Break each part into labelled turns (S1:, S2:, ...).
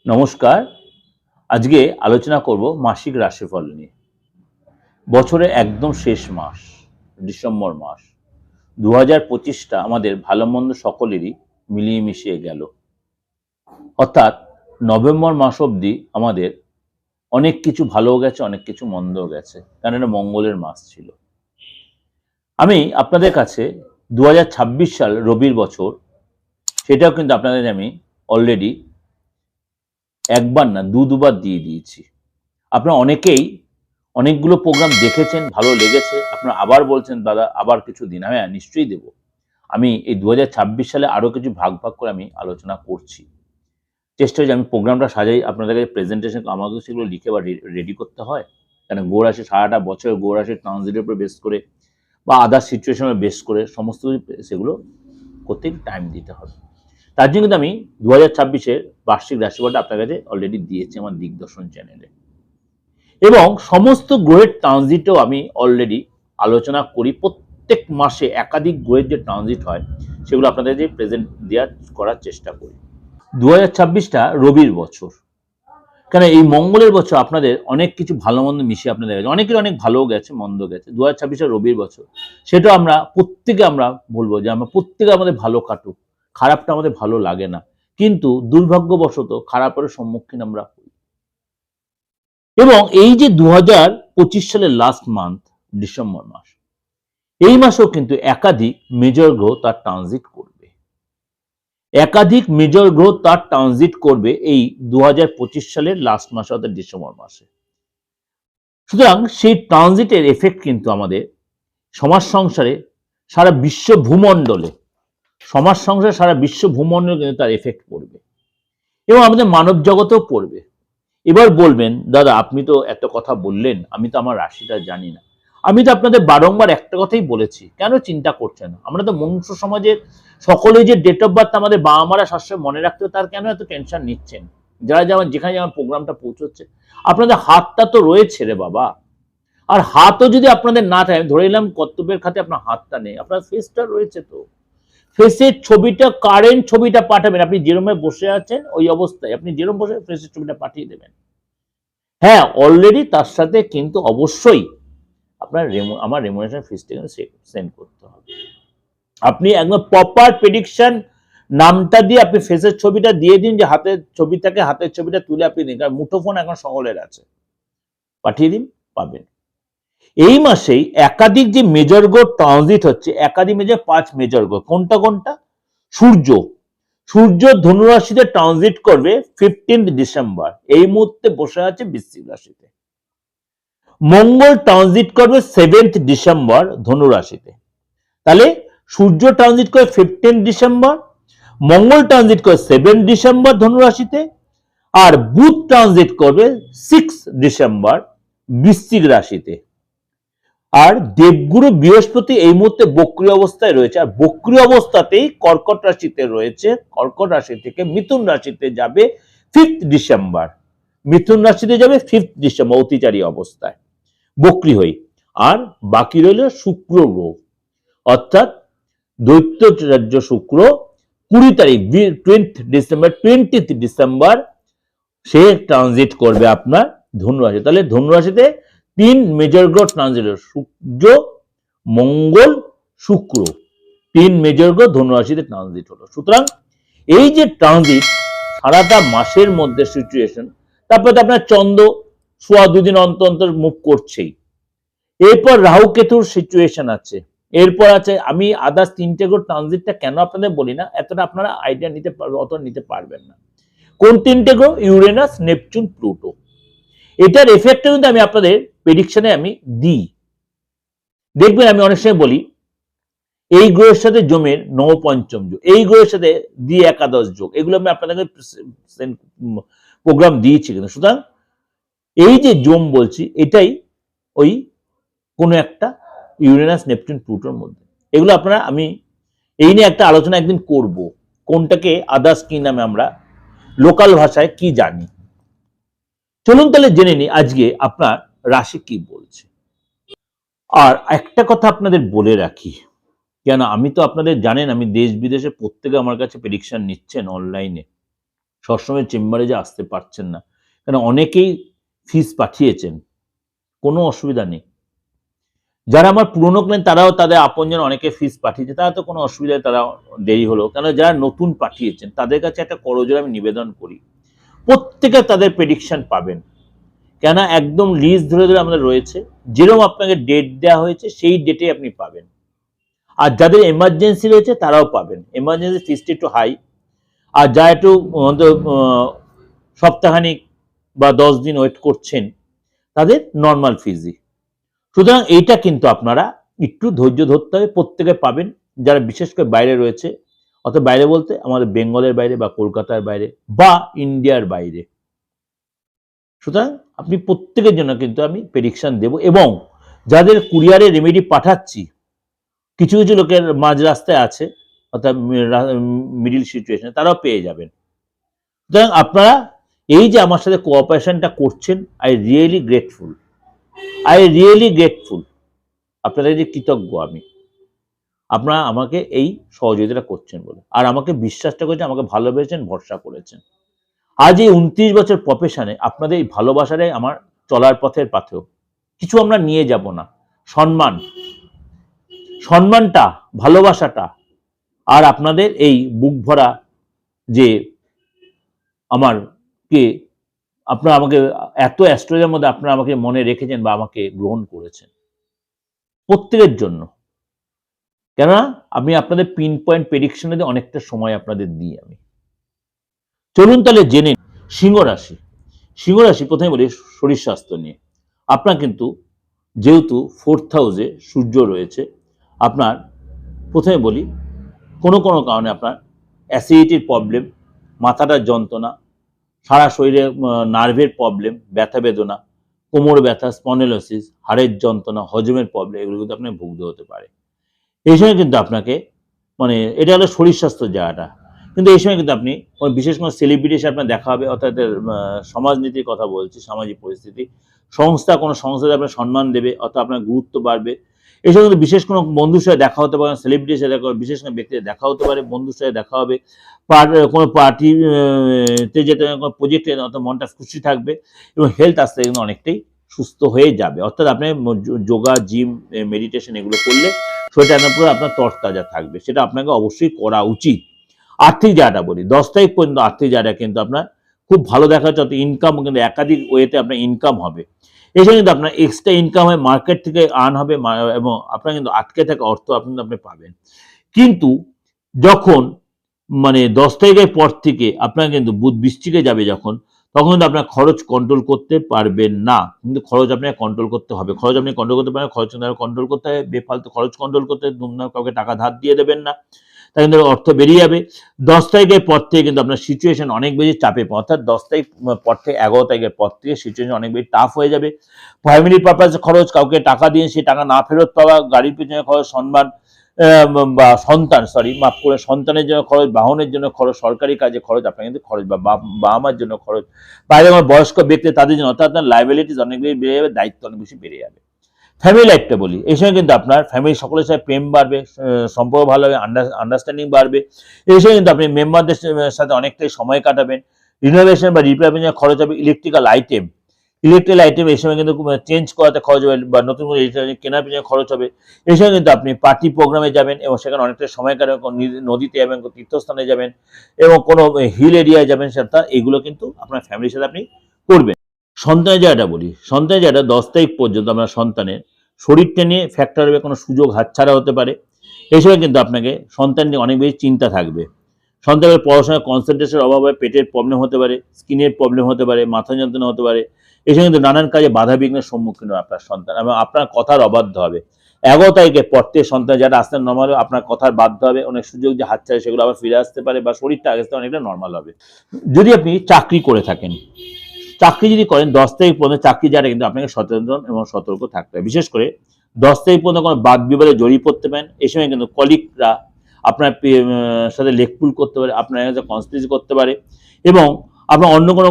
S1: নমস্কার। আজকে আলোচনা করব মাসিক রাশিফল নিয়ে। বছরের একদম শেষ মাস, ডিসেম্বর মাস। ২০২৫টা আমাদের ভালো মন্দ সকলেরই মিলিয়ে মিশিয়ে গেল। অর্থাৎ নভেম্বর মাস অবধি আমাদের অনেক কিছু ভালোও গেছে, অনেক কিছু মন্দও গেছে, কারণ এটা মঙ্গলের মাস ছিল। আমি আপনাদের কাছে ২০২৬ সাল রবির বছর, সেটাও কিন্তু আপনাদের আমি অলরেডি একবার না দুবার দিয়ে দিয়েছি। আপনারা অনেকেই অনেকগুলো প্রোগ্রাম দেখেছেন, ভালো লেগেছে, আপনারা আবার বলছেন দাদা আবার কিছু দিন। হ্যাঁ, নিশ্চয়ই দেব। আমি এই ২০২৬ সালে আরও কিছু ভাগ করে আমি আলোচনা করছি। চেষ্টা হচ্ছে আমি প্রোগ্রামটা সাজাই, আপনাদের কাছে প্রেজেন্টেশন আমাকেও সেগুলো লিখে বা রেডি করতে হয়। কেন গৌরাশি সারাটা বছর গৌরাশির ট্রানজিটের উপর বেস করে বা আদার সিচুয়েশনের বেস করে সমস্ত সেগুলো করতে টাইম দিতে হবে। তার জন্য কিন্তু আমি ২০২৬-এর বার্ষিক রাশিফলটা আপনার কাছে অলরেডি দিয়েছি আমার দিগদর্শন চ্যানেলে, এবং সমস্ত গ্রহের ট্রানজিটও আমি অলরেডি আলোচনা করি। প্রত্যেক মাসে একাধিক গ্রহের যে ট্রানজিট হয় সেগুলো আপনাদের যে প্রেজেন্ট দেওয়ার করার চেষ্টা করি। ২০২৬টা রবির বছর, কেন এই মঙ্গলের বছর আপনাদের অনেক কিছু ভালো মন্দ মিশিয়ে আপনাদের গেছে, অনেকের অনেক ভালোও গেছে, মন্দ গেছে। ২০২৬টা রবির বছর, সেটা আমরা প্রত্যেকে আমরা বলবো যে আমরা প্রত্যেকে আমাদের ভালো কাটুক, খারাপটা আমাদের ভালো লাগে না, কিন্তু দুর্ভাগ্যবশত খারাপের সম্মুখীন আমরা হই। এবং এই যে ২০২৫ সালের লাস্ট মান্থ ডিসেম্বর মাস, এই মাসেও কিন্তু একাধিক মেজর গ্রহ তার ট্রানজিট করবে। একাধিক মেজর গ্রহ তার ট্রানজিট করবে এই ২০২৫ সালের লাস্ট মাসে, অর্থাৎ ডিসেম্বর মাসে। সুতরাং সেই ট্রানজিটের এফেক্ট কিন্তু আমাদের সমাজ সংসারে, সারা বিশ্ব ভূমণ্ডলে, সমাজ সংসারে সারা বিশ্ব ভূমণ্ডলে কিন্তু তার এফেক্ট পড়বে, এবং আমাদের মানব জগতেও পড়বে। এবার বলবেন দাদা আপনি তো এত কথা বললেন, আমি তো আমার রাশিটা জানি না। আমি তো আপনাদের বারংবার একটা কথাই বলেছি, কেন চিন্তা করছেন? আমরা তো মনুষ্য সমাজের সকলে যে ডেট অফ বার্থ আমাদের বাবা মারা সবসময় মনে রাখতে, তার কেন এত টেনশন নিচ্ছেন? যারা যেমন যেখানে যেমন প্রোগ্রামটা পৌঁছচ্ছে, আপনাদের হাতটা তো রয়েছে রে বাবা। আর হাতও যদি আপনাদের না থাকে, ধরে নিলাম কর্তব্যের খাতে আপনার হাতটা নেই, আপনার ফেসটা রয়েছে, তো ফেসের ছবিটা, কারেন্ট ছবিটা পাঠাবেন। আপনি যেরকম বসে আছেন ওই অবস্থায় আপনি যেরকম বসে ফেসের ছবিটা পাঠিয়ে দেবেন। হ্যাঁ, অলরেডি তার সাথে কিন্তু অবশ্যই আপনার আমার রেমুনারেশন ফিসটা কিন্তু সেন্ড করতে হবে। আপনি একদম প্রপার প্রেডিকশন নামটা দিয়ে আপনি ফেসের ছবিটা দিয়ে দিন, যে হাতের ছবিটাকে, হাতের ছবিটা তুলে আপনি দিন, কারণ মুঠোফোন এখন সকলের আছে, পাঠিয়ে দিন, পাবেন। এই মাসেই একাধিক যে মেজর গ্রহ ট্রানজিট হচ্ছে, একাধিক মেজর 5 মেজর গ্রহ, কোনটা কোনটা? সূর্য, সূর্য ধনুরাশিতে ট্রানজিট করবে 15 ডিসেম্বর, এই মুহূর্তে বসে আছে বৃশ্চিক রাশিতে। মঙ্গল ট্রানজিট করবে 7 ডিসেম্বর ধনু রাশিতে। তাহলে সূর্য ট্রানজিট করে 15 ডিসেম্বর, মঙ্গল ট্রানজিট করে 7 ডিসেম্বর ধনু রাশিতে, আর বুধ ট্রানজিট করবে 6 ডিসেম্বর বৃশ্চিক রাশিতে। আর দেবগুরু বৃহস্পতি এই মুহূর্তে বক্রী অবস্থায় রয়েছে, আর বক্রী অবস্থাতেই কর্কট রাশিতে রয়েছে। কর্কট রাশি থেকে মিথুন রাশিতে যাবে 5 ডিসেম্বর, মিথুন রাশিতে যাবে 5 ডিসেম্বর অতিচারী অবস্থায় বক্রী হই। আর বাকি রইল শুক্র গ্রহ, অর্থাৎ দৈত্য রাজ্য শুক্র 20 তারিখ 20 ডিসেম্বর সে ট্রানজিট করবে আপনার ধনু রাশি। তাহলে ধনু রাশিতে 3 মেজর গ্রহ ট্রানজিট, সূর্য, মঙ্গল, শুক্র, 3 মেজর গ্রহ ধনু রাশিতে ট্রানজিট হলো। সুতরাং এই যে ট্রানজিট সারাটা মাসের মধ্যে সিচুয়েশন, তারপরে আপনার চন্দ্র সোয়া 2 দিন অন্তর অন্তর মুভ করছেই। এরপর রাহু কেতুর সিচুয়েশন আছে, এরপর আছে, আমি আদার্স 3টে গ্রহ ট্রানজিটটা কেন আপনাদের বলি না, এতটা আপনারা আইডিয়া নিতে অত নিতে পারবেন না। কোন 3টে গ্রহ? Uranus, Neptune, Pluto. এটার এফেক্টটা কিন্তু আমি আপনাদের প্রেডিকশনে আমি দিই। দেখবেন আমি অনেক সময় বলি এই গ্রহের সাথে জমের নবপঞ্চম যোগ, এই গ্রহের সাথে দ্বি একাদশ যোগ, এগুলো আমি আপনাদের প্রোগ্রাম দিয়েছি। কিন্তু সুতরাং এই যে জম বলছি, এটাই ওই কোনো একটা ইউরেনাস, নেপচুন, প্লুটোর মধ্যে। এগুলো আপনারা, আমি এই নিয়ে একটা আলোচনা একদিন করব, কোনটাকে আদার্স কি নামে আমরা লোকাল ভাষায় কি জানি। চলুন তাহলে জেনে নি আজকে আপনার রাশি কি বলছে। আর একটা কথা আপনাদের বলে রাখি, কেন আমি তো আপনাদের জানেন আমি দেশ বিদেশে প্রত্যেকে আমার কাছে প্রেডিকশন নিচ্ছেন অনলাইনে। সবসময় চেম্বারে যে আসতে পারছেন না, কারণ অনেকেই ফিস পাঠিয়েছেন, কোনো অসুবিধা নেই। যারা আমার পুরনো ক্লায়েন্ট তারাও তাদের আপনজন অনেকে ফিস পাঠিয়েছে, তারা তো কোনো অসুবিধায় তারা দেরি হলো, কেন যারা নতুন পাঠিয়েছেন তাদের কাছে একটা করজোড়ে আমি নিবেদন করি, প্রত্যেকে তাদের প্রেডিকশন পাবেন, কেন একদম লিস্ট ধরে ধরে আমাদের রয়েছে, যেরকম আপনাকে ডেট দেওয়া হয়েছে সেই ডেটে আপনি পাবেন। আর যাদের এমার্জেন্সি রয়েছে তারাও পাবেন, এমার্জেন্সি ফিসটি একটু হাই, আর যা একটু সপ্তাহখানিক বা 10 দিন ওয়েট করছেন তাদের নর্মাল ফিজই। সুতরাং এইটা কিন্তু আপনারা একটু ধৈর্য ধরতে হবে, প্রত্যেকে পাবেন যারা বিশেষ করে বাইরে রয়েছে, অর্থাৎ বাইরে বলতে আমাদের বেঙ্গলের বাইরে বা কলকাতার বাইরে বা ইন্ডিয়ার বাইরে। সুতরাং আপনি প্রত্যেকের জন্য কিন্তু আমি প্রেডিকশন দেব, এবং যাদের কুরিয়ারে রেমেডি পাঠাচ্ছি কিছু কিছু লোকের মাঝ রাস্তায় আছে, অর্থাৎ মিডিল সিচুয়েশনে, তারাও পেয়ে যাবেন। সুতরাং আপনারা এই যে আমার সাথে কোঅপারেশনটা করছেন, আই রিয়েলি গ্রেটফুল, আপনাদের যে কৃতজ্ঞ আমি, আপনারা আমাকে এই সহযোগিতাটা করছেন বলে, আর আমাকে বিশ্বাসটা করেছেন, আমাকে ভালোবেসেছেন, ভরসা করেছেন। আজ এই 29 বছর প্রফেশনে আপনাদের এই ভালোবাসাটাই আমার চলার পথের পাথেয়। কিছু আমরা নিয়ে যাব না, সম্মানটা, ভালোবাসাটা, আর আপনাদের এই বুক ভরা যে আমার কে আপনারা আমাকে এত অ্যাস্ট্রোলজির মধ্যে আপনারা আমাকে মনে রেখেছেন বা আমাকে গ্রহণ করেছেন, প্রত্যেকের জন্য। কেননা আমি আপনাদের পিন পয়েন্ট প্রেডিকশনে অনেকটা সময় আপনাদের দিই আমি। চলুন তাহলে জেনে সিংহ রাশি প্রথমে বলি শরীর স্বাস্থ্য নিয়ে। আপনার কিন্তু যেহেতু 4th হাউসে সূর্য রয়েছে, আপনার প্রথমে বলি কোনো কোনো কারণে আপনার অ্যাসিডিটির প্রবলেম, মাথাটার যন্ত্রণা, সারা শরীরে নার্ভের প্রবলেম, ব্যথা বেদনা, কোমর ব্যথা, স্পন্ডিলোসিস, হাড়ের যন্ত্রণা, হজমের প্রবলেম, এগুলো কিন্তু আপনার ভুগতে হতে পারে। এই সময় কিন্তু আপনাকে এটা হলো শরীর স্বাস্থ্যের জায়গাটা, কিন্তু এই সময় কিন্তু আপনি বিশেষ কোনো সেলিব্রিটির সাথে আপনার দেখা হবে, অর্থাৎ সমাজনীতির কথা বলছি, সামাজিক পরিস্থিতি, কোনো সংস্থাতে আপনার সম্মান দেবে, অর্থাৎ আপনার গুরুত্ব বাড়বে। এই সময় কিন্তু বিশেষ কোনো বন্ধুর সাথে দেখা হতে পারে, সেলিব্রিটির সাথে দেখা, বিশেষ কোনো ব্যক্তির দেখা হতে পারে, বন্ধুর সাথে দেখা হবে, কোনো পার্টিতে যেতে, কোনো প্রজেক্টে, অর্থাৎ মনটা খুশি থাকবে, এবং হেলথ আস্তে কিন্তু অনেকটাই সুস্থ হয়ে যাবে। অর্থাৎ আপনি যোগা, জিম, মেডিটেশন এগুলো করলে শরীরটার পুরো আপনার তরতাজা থাকবে, সেটা আপনাকে অবশ্যই করা উচিত। আর্থিক জায়গাটা বলি, 10 তারিখ পর্যন্ত আর্থিক জায়গাটা কিন্তু আপনার খুব ভালো দেখা যাচ্ছে, অর্থাৎ ইনকাম কিন্তু একাধিক ওয়েতে আপনার ইনকাম হবে। এছাড়া কিন্তু আপনার এক্সট্রা ইনকাম হয়, মার্কেট থেকে আর্ন হবে, এবং আপনার কিন্তু আটকে থাকা অর্থ আপনি পাবেন। কিন্তু যখন 10 তারিখের পর থেকে আপনার কিন্তু বুধ বৃশ্চিকে যাবে যখন, তখন কিন্তু আপনার খরচ কন্ট্রোল করতে পারবেন না, কিন্তু খরচ আপনাকে কন্ট্রোল করতে হবে। খরচ আপনি কন্ট্রোল করতে পারেন, খরচ কন্ট্রোল করতে হবে, বেফালতু খরচ কন্ট্রোল করতে, দুমদাম কাউকে টাকা ধার দিয়ে দেবেন না, তাই কিন্তু অর্থ বেরিয়ে যাবে। 10 তারিখের পর থেকে কিন্তু আপনার সিচুয়েশন অনেক বেশি চাপে, অর্থাৎ 10 তারিখ পর থেকে 11 তারিখের পর থেকে সিচুয়েশন অনেক বেশি টাফ হয়ে যাবে। ফ্যামিলি পারপাসে খরচ, কাউকে টাকা দিয়ে সেই টাকা না ফেরত পাওয়া, গাড়ির পিছনে খরচ, সম্মান বা সন্তানের জন্য খরচ, বাহনের জন্য খরচ, সরকারি কাজে খরচ, আপনার কিন্তু খরচ, বা বাবা মার জন্য খরচ, বাইরে আমার বয়স্ক ব্যক্তি তাদের জন্য, অর্থাৎ আপনার লাইবিলিটিস অনেক বেশি বেড়ে যাবে, দায়িত্ব অনেক বেশি বেড়ে যাবে। ফ্যামিলি লাইফটা বলি, এই সময় কিন্তু আপনার ফ্যামিলি সকলের সাথে প্রেম বাড়বে, সম্পর্ক ভালো হবে, আন্ডারস্ট্যান্ডিং বাড়বে। এই সময় কিন্তু আপনি মেম্বারদের সাথে অনেকটাই সময় কাটাবেন। রিনোভেশন বা রিপেয়ার খরচ হবে, ইলেকট্রিক্যাল আইটেম এই সময় কিন্তু চেঞ্জ করাতে খরচ হবে, বা নতুন করে কেনার পিছনে খরচ হবে। এই সময় কিন্তু আপনি পার্টি প্রোগ্রামে যাবেন, এবং সেখানে অনেকটা সময় কাটাবেন, নদীতে যাবেন, তীর্থস্থানে যাবেন, এবং কোনো হিল এরিয়ায় যাবেন, সেটা এগুলো কিন্তু আপনার ফ্যামিলির সাথে আপনি করবেন। সন্তানের জায়গাটা বলি, সন্তানের জায়গাটা 10 তারিখ পর্যন্ত আপনার সন্তানের শরীরটা নিয়ে ফ্যাক্টর হবে, কোনো সুযোগ হাতছাড়া হতে পারে। এই সময় কিন্তু আপনাকে সন্তান নিয়ে অনেক বেশি চিন্তা থাকবে। সন্তানের পড়াশোনায় কনসেন্ট্রেশনের অভাব হয়, পেটের প্রবলেম হতে পারে, স্কিনের প্রবলেম হতে পারে, মাথা যন্ত্রণা হতে পারে। এই সময় কিন্তু নানান কাজে বাধা বিঘ্নের সম্মুখীন হবে আপনার সন্তান, এবং আপনার কথার অবাধ্য হবে। 11 তারিখের পর থেকে সন্তান যারা আসতে নর্মাল হবে, আপনার কথার বাধ্য হবে, অনেক সুযোগ যে হাতছাড়া সেগুলো আবার ফিরে আসতে পারে, বা শরীরটা আগে থেকে অনেকটা নর্মাল হবে। যদি আপনি চাকরি করে থাকেন, চাকরি যদি করেন 10 তারিখ পর্যন্ত চাকরি যারা, কিন্তু আপনাকে সচেতন এবং সতর্ক থাকতে হবে। বিশেষ করে 10 তারিখ পর্যন্ত কোনো বাদ বিবাদে জড়িয়ে পড়তে পারেন। এই সময় কিন্তু কলিগরা আপনার সাথে লেকপুল করতে পারে, আপনার এগেন্সে কনস্পিরেসি করতে পারে, এবং আপনার অন্য কোনো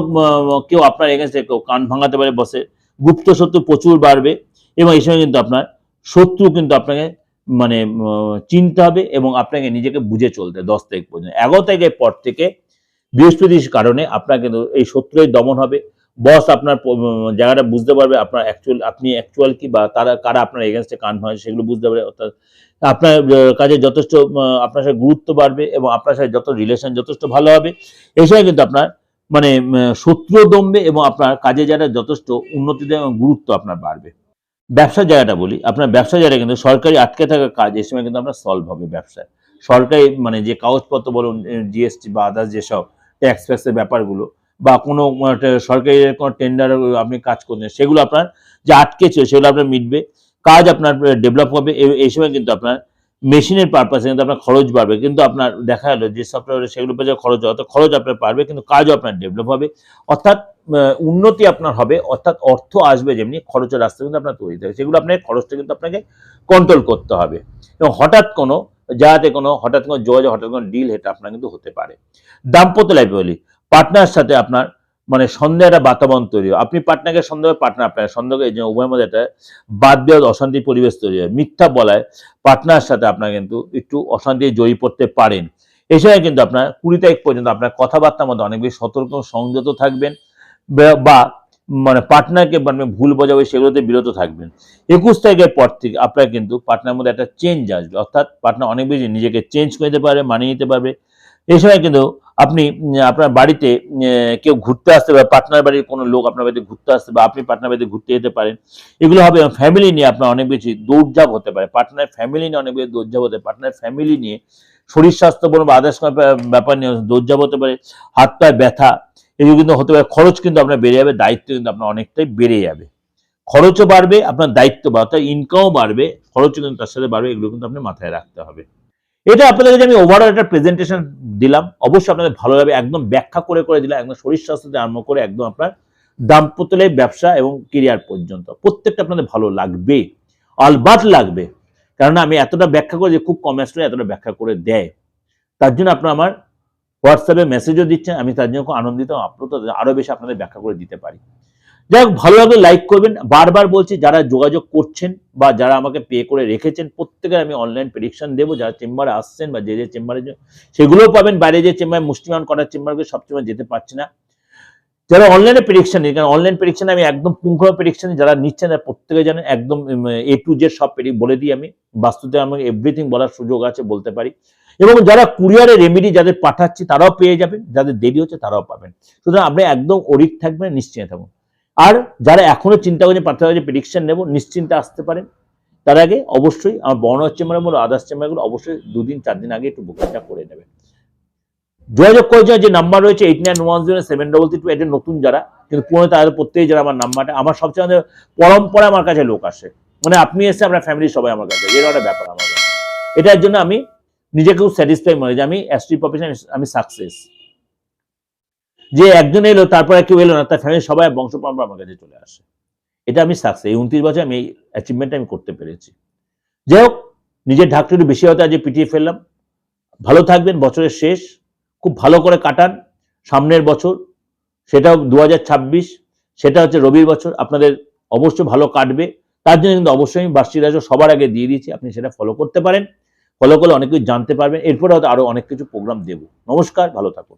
S1: কেউ আপনার এগেন্সে কেউ কান ভাঙাতে পারে বসে, গুপ্ত শত্রু প্রচুর বাড়বে, এবং এই সময় কিন্তু আপনার শত্রু কিন্তু আপনাকে চিনতে হবে, এবং আপনাকে নিজেকে বুঝে চলতে 10 তারিখ পর্যন্ত। 11 তারিখের পর থেকে বৃহস্পতির কারণে আপনার কিন্তু এই শত্রুর দমন হবে। বস আপনার জায়গাটা বুঝতে পারবে, আপনার আপনি অ্যাকচুয়াল কি, বা তারা কারা আপনার এগেনস্টে কান হয় সেগুলো বুঝতে পারবে। অর্থাৎ আপনার কাজে যথেষ্ট আপনার সাথে গুরুত্ব বাড়বে এবং আপনার সাথে যত রিলেশন যথেষ্ট ভালো হবে। এই সময় কিন্তু আপনার মানে শত্রুও দমবে এবং আপনার কাজে যারা যথেষ্ট উন্নতিতে এবং গুরুত্ব আপনার বাড়বে। ব্যবসার জায়গাটা বলি, আপনার ব্যবসার জায়গাটা কিন্তু সরকারি আটকে থাকা কাজ এই সময় কিন্তু আপনার সলভ হবে ব্যবসায়। সরকারি মানে যে কাগজপত্র বলুন, জিএসটি বা আদার্স যেসব ট্যাক্স ফ্যাক্সের ব্যাপারগুলো, বা কোনো সরকারি কোনো টেন্ডার আপনি কাজ করছেন, সেগুলো আপনার যে আটকে ছিল সেগুলো আপনার মিটবে। কাজ আপনার ডেভেলপ হবে। এই সময় কিন্তু আপনার মেশিনের পারপাসে কিন্তু আপনার খরচ বাড়বে, কিন্তু আপনার দেখা গেল যে সফটওয়্যারে সেগুলো পেয়ে খরচ হয়, অর্থাৎ খরচ আপনার পারবে কিন্তু কাজও আপনার ডেভেলপ হবে। অর্থাৎ উন্নতি আপনার হবে, অর্থাৎ অর্থ আসবে, যেমনি খরচের রাস্তা কিন্তু আপনার তৈরি হবে, সেগুলো আপনার খরচটা কিন্তু আপনাকে কন্ট্রোল করতে হবে। এবং হঠাৎ কোনো যোগাযোগ, হঠাৎ কোনো ডিল, এটা আপনার কিন্তু হতে পারে। দাম্পত্য লাইফে বলি, পার্টনার সাথে আপনার মানে সন্দেহ একটা বাতাবরণ তৈরি হয়। আপনি পার্টনারকে সন্দেহ, পার্টনার আপনাকে সন্দেহ, এই জন্য উভয়ের মধ্যে একটা বাদ দেওয়া অশান্তি পরিবেশ তৈরি হয়। মিথ্যা বলায় পার্টনার সাথে আপনার কিন্তু একটু অশান্তি জড়িয়ে পড়তে পারেন। এই সময় কিন্তু আপনার 20 তারিখ পর্যন্ত আপনার কথাবার্তার মধ্যে অনেক বেশি সতর্ক সংযত থাকবেন, বা মানে পার্টনারকে মানে ভুল বোঝাবে সেগুলোতে বিরত থাকবেন। 21 তারিখের পর থেকে আপনার কিন্তু পার্টনার মধ্যে একটা চেঞ্জ আসবে, অর্থাৎ পার্টনার অনেক বেশি নিজেকে চেঞ্জ করে নিতে পারবে, মানিয়ে নিতে পারবে। এই সময় কিন্তু আপনি আপনার বাড়িতে কেউ ঘুরতে আসতে পারে, পার্টনার বাড়ির কোনো লোক আপনার বাড়িতে ঘুরতে আসতে, বা আপনি পার্টনার বাড়িতে ঘুরতে যেতে পারেন। এগুলো হবে। ফ্যামিলি নিয়ে আপনার অনেক বেশি দৌড়ঝাঁপ হতে পারে, পার্টনার ফ্যামিলি নিয়ে অনেক বেশি দৌড়ঝাঁপ হতে পারে, পার্টনার ফ্যামিলি নিয়ে শরীর স্বাস্থ্য বলুন বা আদার্স ব্যাপার নিয়ে দৌড়ঝাঁপ হতে পারে, হাত পায়ে ব্যথা এগুলো কিন্তু হতে পারে। খরচ কিন্তু আপনার বেড়ে যাবে, দায়িত্ব কিন্তু আপনার অনেকটাই বেড়ে যাবে। খরচও বাড়বে, আপনার দায়িত্ব বাড়বে, অর্থাৎ ইনকামও বাড়বে, খরচও কিন্তু তার সাথে বাড়বে। এগুলো কিন্তু আপনি মাথায় রাখতে হবে। এটা আপনাদের কাছে আমি ওভারঅল একটা প্রেজেন্টেশন দিলাম, অবশ্যই আপনাদের ভালো লাগবে। একদম ব্যাখ্যা করে করে দিলাম, একদম শরীর স্বাস্থ্য থেকে আরম্ভ করে একদম আপনার দাম্পত্য লাইফ, ব্যবসা এবং কেরিয়ার পর্যন্ত প্রত্যেকটা আপনাদের ভালো লাগবে, অলবাত লাগবে। কারণ আমি এতটা ব্যাখ্যা করে, যে খুব কম স্টুডেন্ট এতটা ব্যাখ্যা করে দেয়, তার জন্য আপনার আমার হোয়াটসঅ্যাপে মেসেজও দিচ্ছেন, আমি তার জন্য খুব আনন্দিত। আপনার তো আরো বেশি আপনাদের ব্যাখ্যা করে দিতে পারি। যাই হোক, ভালো লাগলে লাইক করবেন। বারবার বলছি, যারা যোগাযোগ করছেন বা যারা আমাকে পে করে রেখেছেন, প্রত্যেকের আমি অনলাইন প্রেডিকশন দেবো। যারা চেম্বারে আসছেন বা যে চেম্বারে সেগুলোও পাবেন। বাইরে যে চেম্বার, মুষ্টিমান করার চেম্বারকে সব চেম্বার যেতে পারছি না। যারা অনলাইনে প্রেডিকশন নিই, কারণ অনলাইন প্রেডিকশনে আমি একদম পুঙ্খানুপুঙ্খ প্রেডিকশন যারা নিচ্ছেন তারা প্রত্যেকে জানেন, একদম A to Z সব বলে দিই আমি। বাস্তুতে আমাকে এভরিথিং বলার সুযোগ আছে, বলতে পারি। এবং যারা কুরিয়ারে রেমেডি যাদের পাঠাচ্ছি তারাও পেয়ে যাবেন, যাদের দেরি হচ্ছে তারাও পাবেন। সুতরাং আপনি একদম অরিক থাকবেন, নিশ্চিন্তে থাকুন। আর যারা এখনো চিন্তা করছেন পাঠাতে প্রেডিকশন নেব, নিশ্চিন্তে আসতে পারেন। তার আগে অবশ্যই আমার বর্ণর চেম্বারে বলো, আদার্স চেম্বারগুলো অবশ্যই 2 দিন 4 দিন আগে একটু বুকিংটা করে নেবেন। যোগাযোগ করেছে যে নাম্বার রয়েছে 89107332, এটা নতুন যারা, কিন্তু পুরনো তাদের প্রত্যেকেই যারা আমার নাম্বারটা, আমার সবচেয়ে পরম্পরা আমার কাছে লোক আসে, মানে আপনি এসে আপনার ফ্যামিলির সবাই আমার কাছে, এর একটা ব্যাপার আমার কাছে। এটার জন্য আমি নিজেকেও স্যাটিসফাই মনে, যে আমি অ্যাস্ট্রি প্রফেশন আমি সাকসেস। যে একজন এলো তারপরে কেউ এলো না, তার ফ্যামিলির সবাই বংশ পরম্পরা আমার কাছে চলে আসে, এটা আমি সাকসেস। এই 29 বছর আমি এই অ্যাচিভমেন্টটা আমি করতে পেরেছি। যাই হোক, নিজের ঢাকটা একটু বেশি হতে আজ পিটিয়ে ফেললাম। ভালো থাকবেন, বছরের শেষ খুব ভালো করে কাটান। সামনের বছর সেটাও 2026, সেটা হচ্ছে রবির বছর, আপনাদের অবশ্যই ভালো কাটবে। তার জন্য কিন্তু অবশ্যই আমি বার্ষিক রাজস্ব সবার আগে দিয়ে দিয়েছি, আপনি সেটা ফলো করতে পারেন। ফলো করলে অনেক কিছু জানতে পারবেন। এরপরে হয়তো আরো অনেক কিছু প্রোগ্রাম দেব। নমস্কার, ভালো থাকুন।